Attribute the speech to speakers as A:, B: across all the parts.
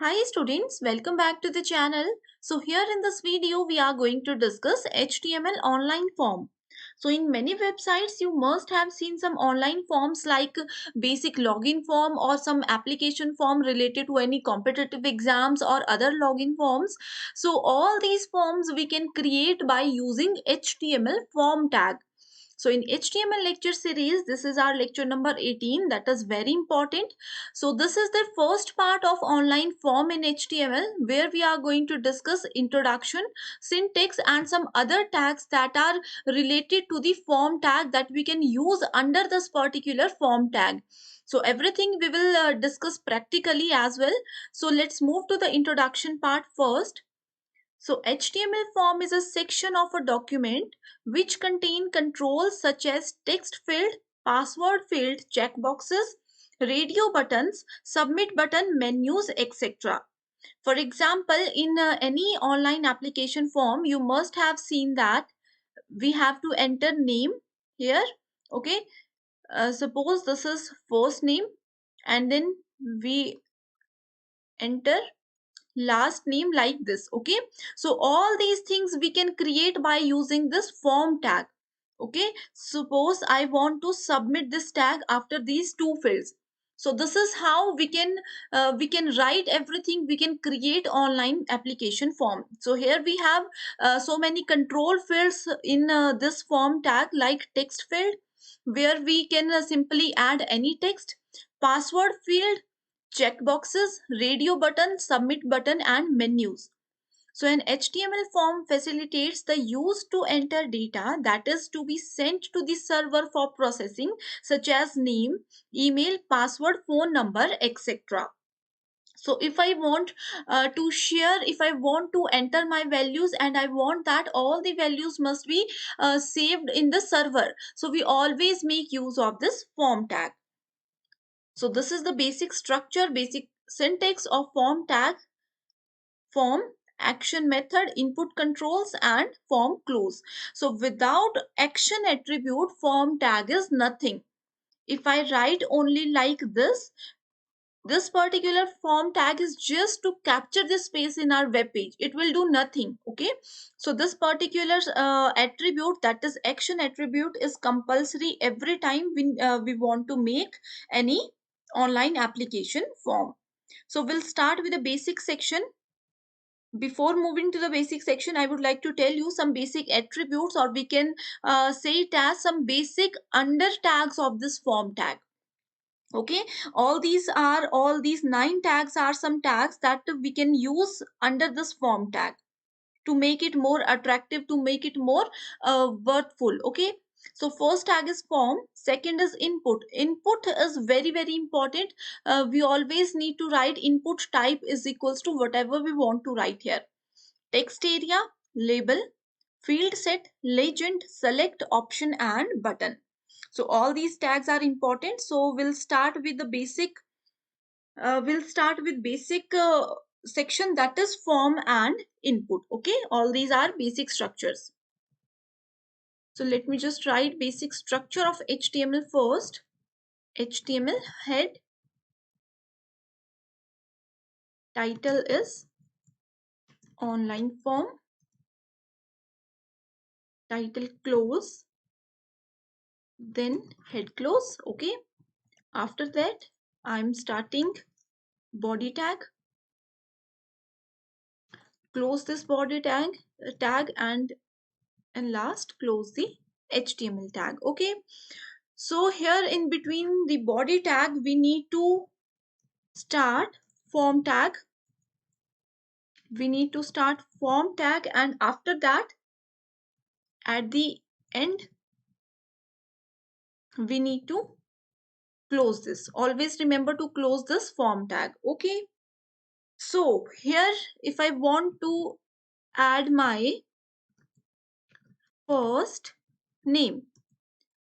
A: Hi students, welcome back to the channel. So here in this video we are going to discuss HTML online form. So in many websites you must have seen some online forms like basic login form or some application form related to any competitive exams or other login forms. So all these forms we can create by using HTML form tag. So in HTML lecture series, this is our lecture number 18. That is very important. So this is the first part of online form in HTML where we are going to discuss introduction, syntax and some other tags that are related to the form tag that we can use under this particular form tag. So everything we will discuss practically as well. So let's move to the introduction part first. So HTML form is a section of a document which contain controls such as text field, password field, checkboxes, radio buttons, submit button, menus, etc. For example, in any online application form, you must have seen that we have to enter name here. Okay, suppose this is first name and then we enter last name like this. Okay, so all these things we can create by using this form tag. Okay, suppose I want to submit this tag after these two fields. So this is how we can write everything, we can create online application form. So here we have so many control fields in this form tag, like text field where we can simply add any text, password field, checkboxes, radio button, submit button, and menus. So an HTML form facilitates the use to enter data that is to be sent to the server for processing, such as name, email, password, phone number, etc. So if I want to share, if I want to enter my values and I want that all the values must be saved in the server, so we always make use of this form tag. So this is the basic structure, basic syntax of form tag: form, action method, input controls, and form close. So without action attribute, form tag is nothing. If I write only like this particular form tag is just to capture the space in our web page. It will do nothing. Okay. So this particular attribute, that is action attribute, is compulsory every time we want to make any online application form. So we'll start with the basic section. Before moving to the basic section, I would like to tell you some basic attributes, or we can say it as some basic under tags of this form tag. Okay, all these 9 tags are some tags that we can use under this form tag to make it more attractive, to make it more worthful. Okay, so first tag is form, second is input. Input is very important. We always need to write input type is equals to whatever we want to write here: text area, label, field set, legend, select, option, and button. So all these tags are important. So we'll start with the basic section, that is form and input. Okay, all these are basic structures. So let me just write basic structure of HTML first. HTML head, title is online form, title close, then head close. Okay, after that I'm starting body tag, close this body tag and last close the HTML tag. Okay, so here in between the body tag we need to start form tag, and after that at the end we need to close this. Always remember to close this form tag. Okay, so here if I want to add my first name,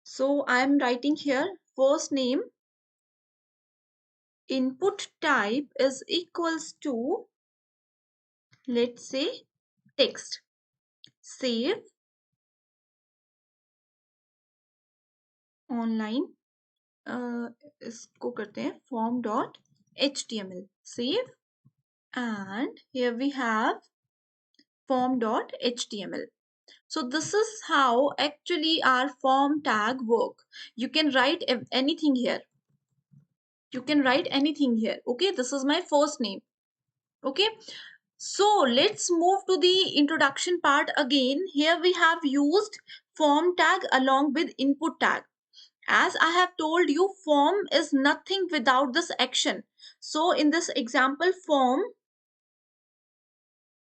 A: so I am writing here first name, input type is equals to, let's say, text. Save online, इसको करते हैं form.html. Save and here we have form.html. So this is how actually our form tag work. You can write anything here. You can write anything here. Okay, this is my first name. Okay, so let's move to the introduction part again. Here we have used form tag along with input tag. As I have told you, form is nothing without this action. So in this example form,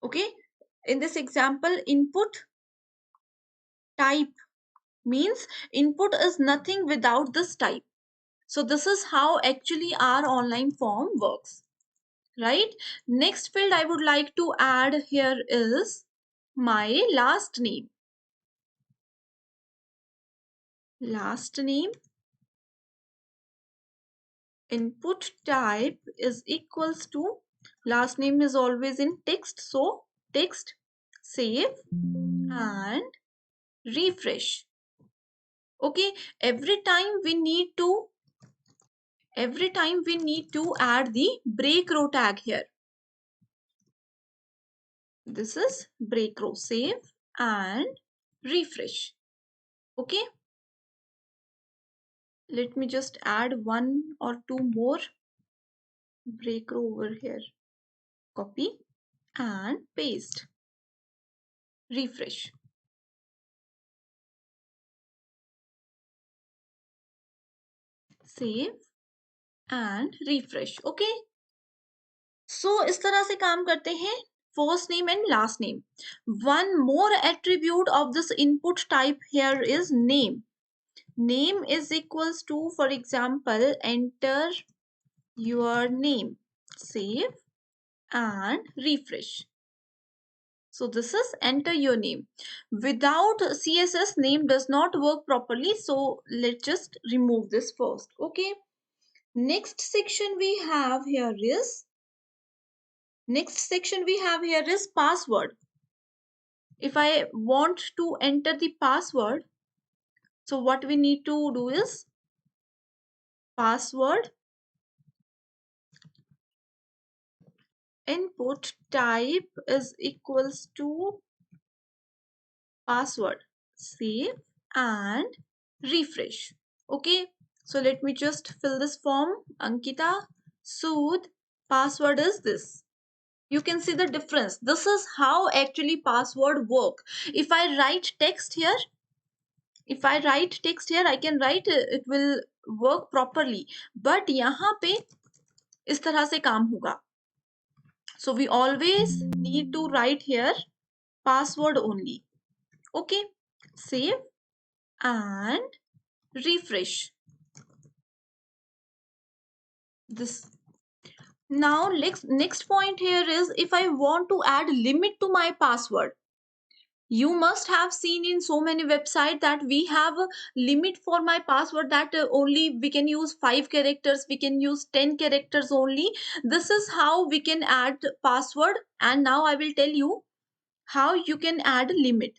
A: okay, in this example input type means input is nothing without this type. So this is how actually our online form works, right? Next field I would like to add here is my last name. Last name, input type is equals to, last name is always in text, so text, save and refresh. Okay, every time we need to add the break row tag here. This is break row, save and refresh. Okay, let me just add one or two more break row over here. Copy and paste. Refresh. Save and refresh. Okay, so इस तरह से काम करते हैं first name and last name. One more attribute of this input type here is name. Name is equals to, for example, enter your name, save and refresh. So this is enter your name. Without CSS, name does not work properly, so let's just remove this first. Okay, next section we have here is password. If I want to enter the password, so what we need to do is password input type is equals to password, save and refresh. Okay, so let me just fill this form. Ankita Sood, password is this. You can see the difference. This is how actually password work. If I write text here, I can write it will work properly, but यहाँ पे इस तरह से काम होगा. So we always need to write here password only. Okay, save and refresh. This now next point here is if I want to add limit to my password. You must have seen in so many websites that we have a limit for my password that only we can use 5 characters, we can use 10 characters only. This is how we can add password, and now I will tell you how you can add limit.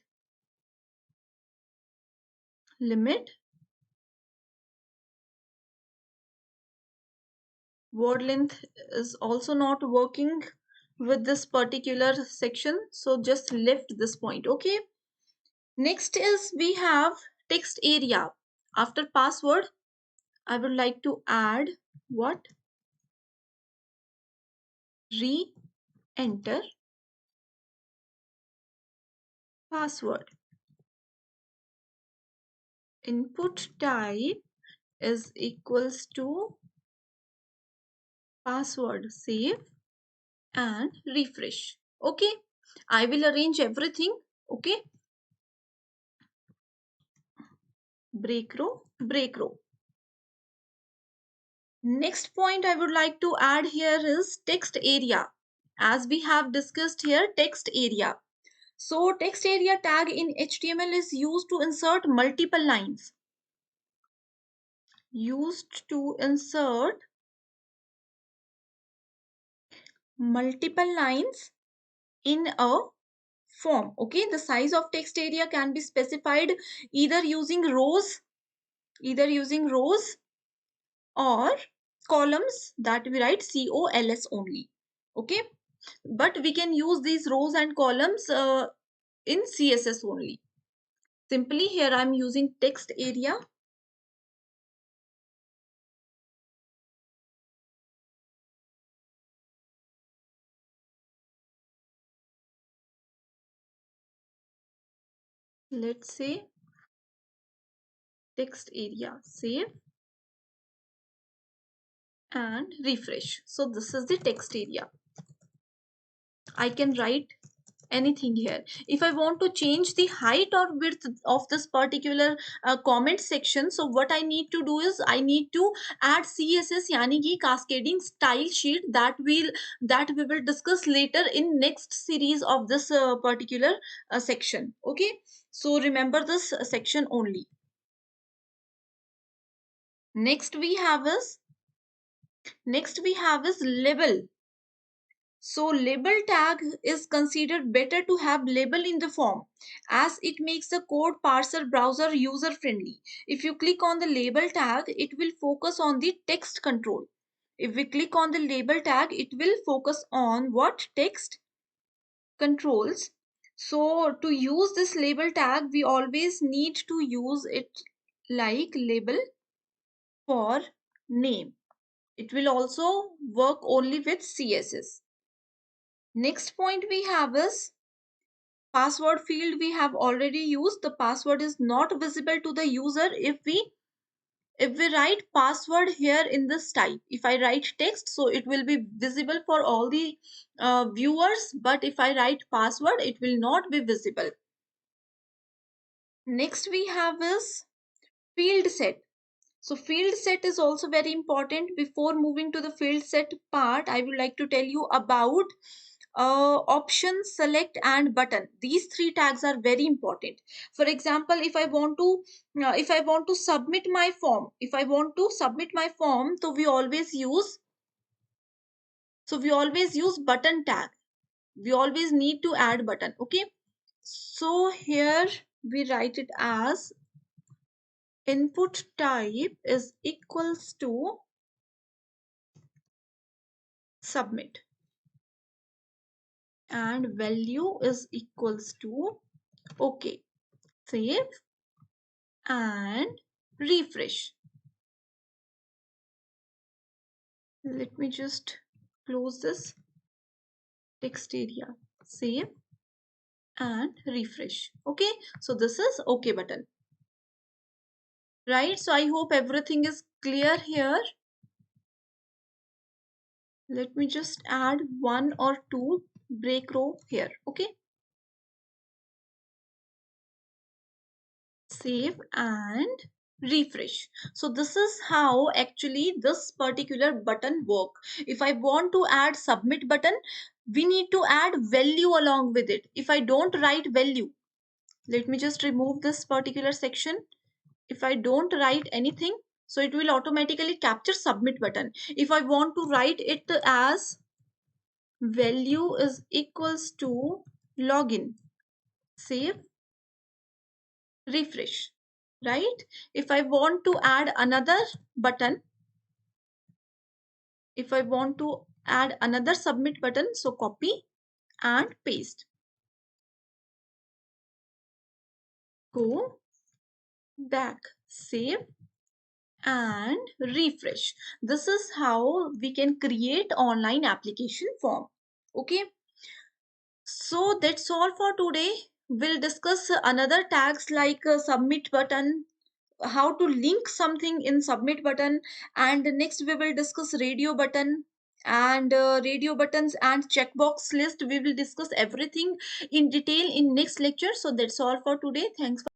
A: Word length is also not working with this particular section, so just left this point. Okay, next is we have text area. After password I would like to add what? Re-enter password. Input type is equals to password, save and refresh. Okay, I will arrange everything. Okay, break row, break row. Next point I would like to add here is text area. As we have discussed here, text area. So text area tag in HTML is used to insert multiple lines. Used to insert multiple lines in a form. Okay, the size of text area can be specified either using rows or columns, that we write COLS only. Okay, but we can use these rows and columns in CSS only. Simply here I'm using text area. Let's say text area, save and refresh. So this is the text area. I can write anything here. If I want to change the height or width of this particular comment section, so what I need to do is I need to add CSS, yani ki cascading style sheet, that we will discuss later in next series of this particular section. Okay, so remember this section only. Next we have is label. So label tag is considered better to have label in the form, as it makes the code parser browser user friendly. If you click on the label tag, it will focus on the text control. If we click on the label tag, it will focus on what? Text controls. So to use this label tag, we always need to use it like label for name. It will also work only with CSS. Next point we have is password field. We have already used. The password is not visible to the user if we write password here in this type. If I write text, so it will be visible for all the viewers, but if I write password, it will not be visible. Next we have is field set. So field set is also very important. Before moving to the field set part, I would like to tell you about option, select and button. These three tags are very important. For example, if I want to submit my form, so we always use button tag. We always need to add button. Okay, so here we write it as input type is equals to submit and value is equals to okay. Save and refresh. Let me just close this text area. Save and refresh. Okay, so this is okay button, right? So I hope everything is clear here. Let me just add one or two break row here. Okay, save and refresh. So this is how actually this particular button work. If I want to add submit button, we need to add value along with it. If I don't write value, let me just remove this particular section. If I don't write anything, so it will automatically capture submit button. If I want to write it as value is equals to login, save, refresh, right? If I want to add another button, if I want to add another submit button, so copy and paste. Go back, save and refresh. This is how we can create online application form. Okay, so that's all for today. We'll discuss another tags like submit button, how to link something in submit button, and next we will discuss radio button and radio buttons and checkbox list. We will discuss everything in detail in next lecture. So that's all for today. Thanks for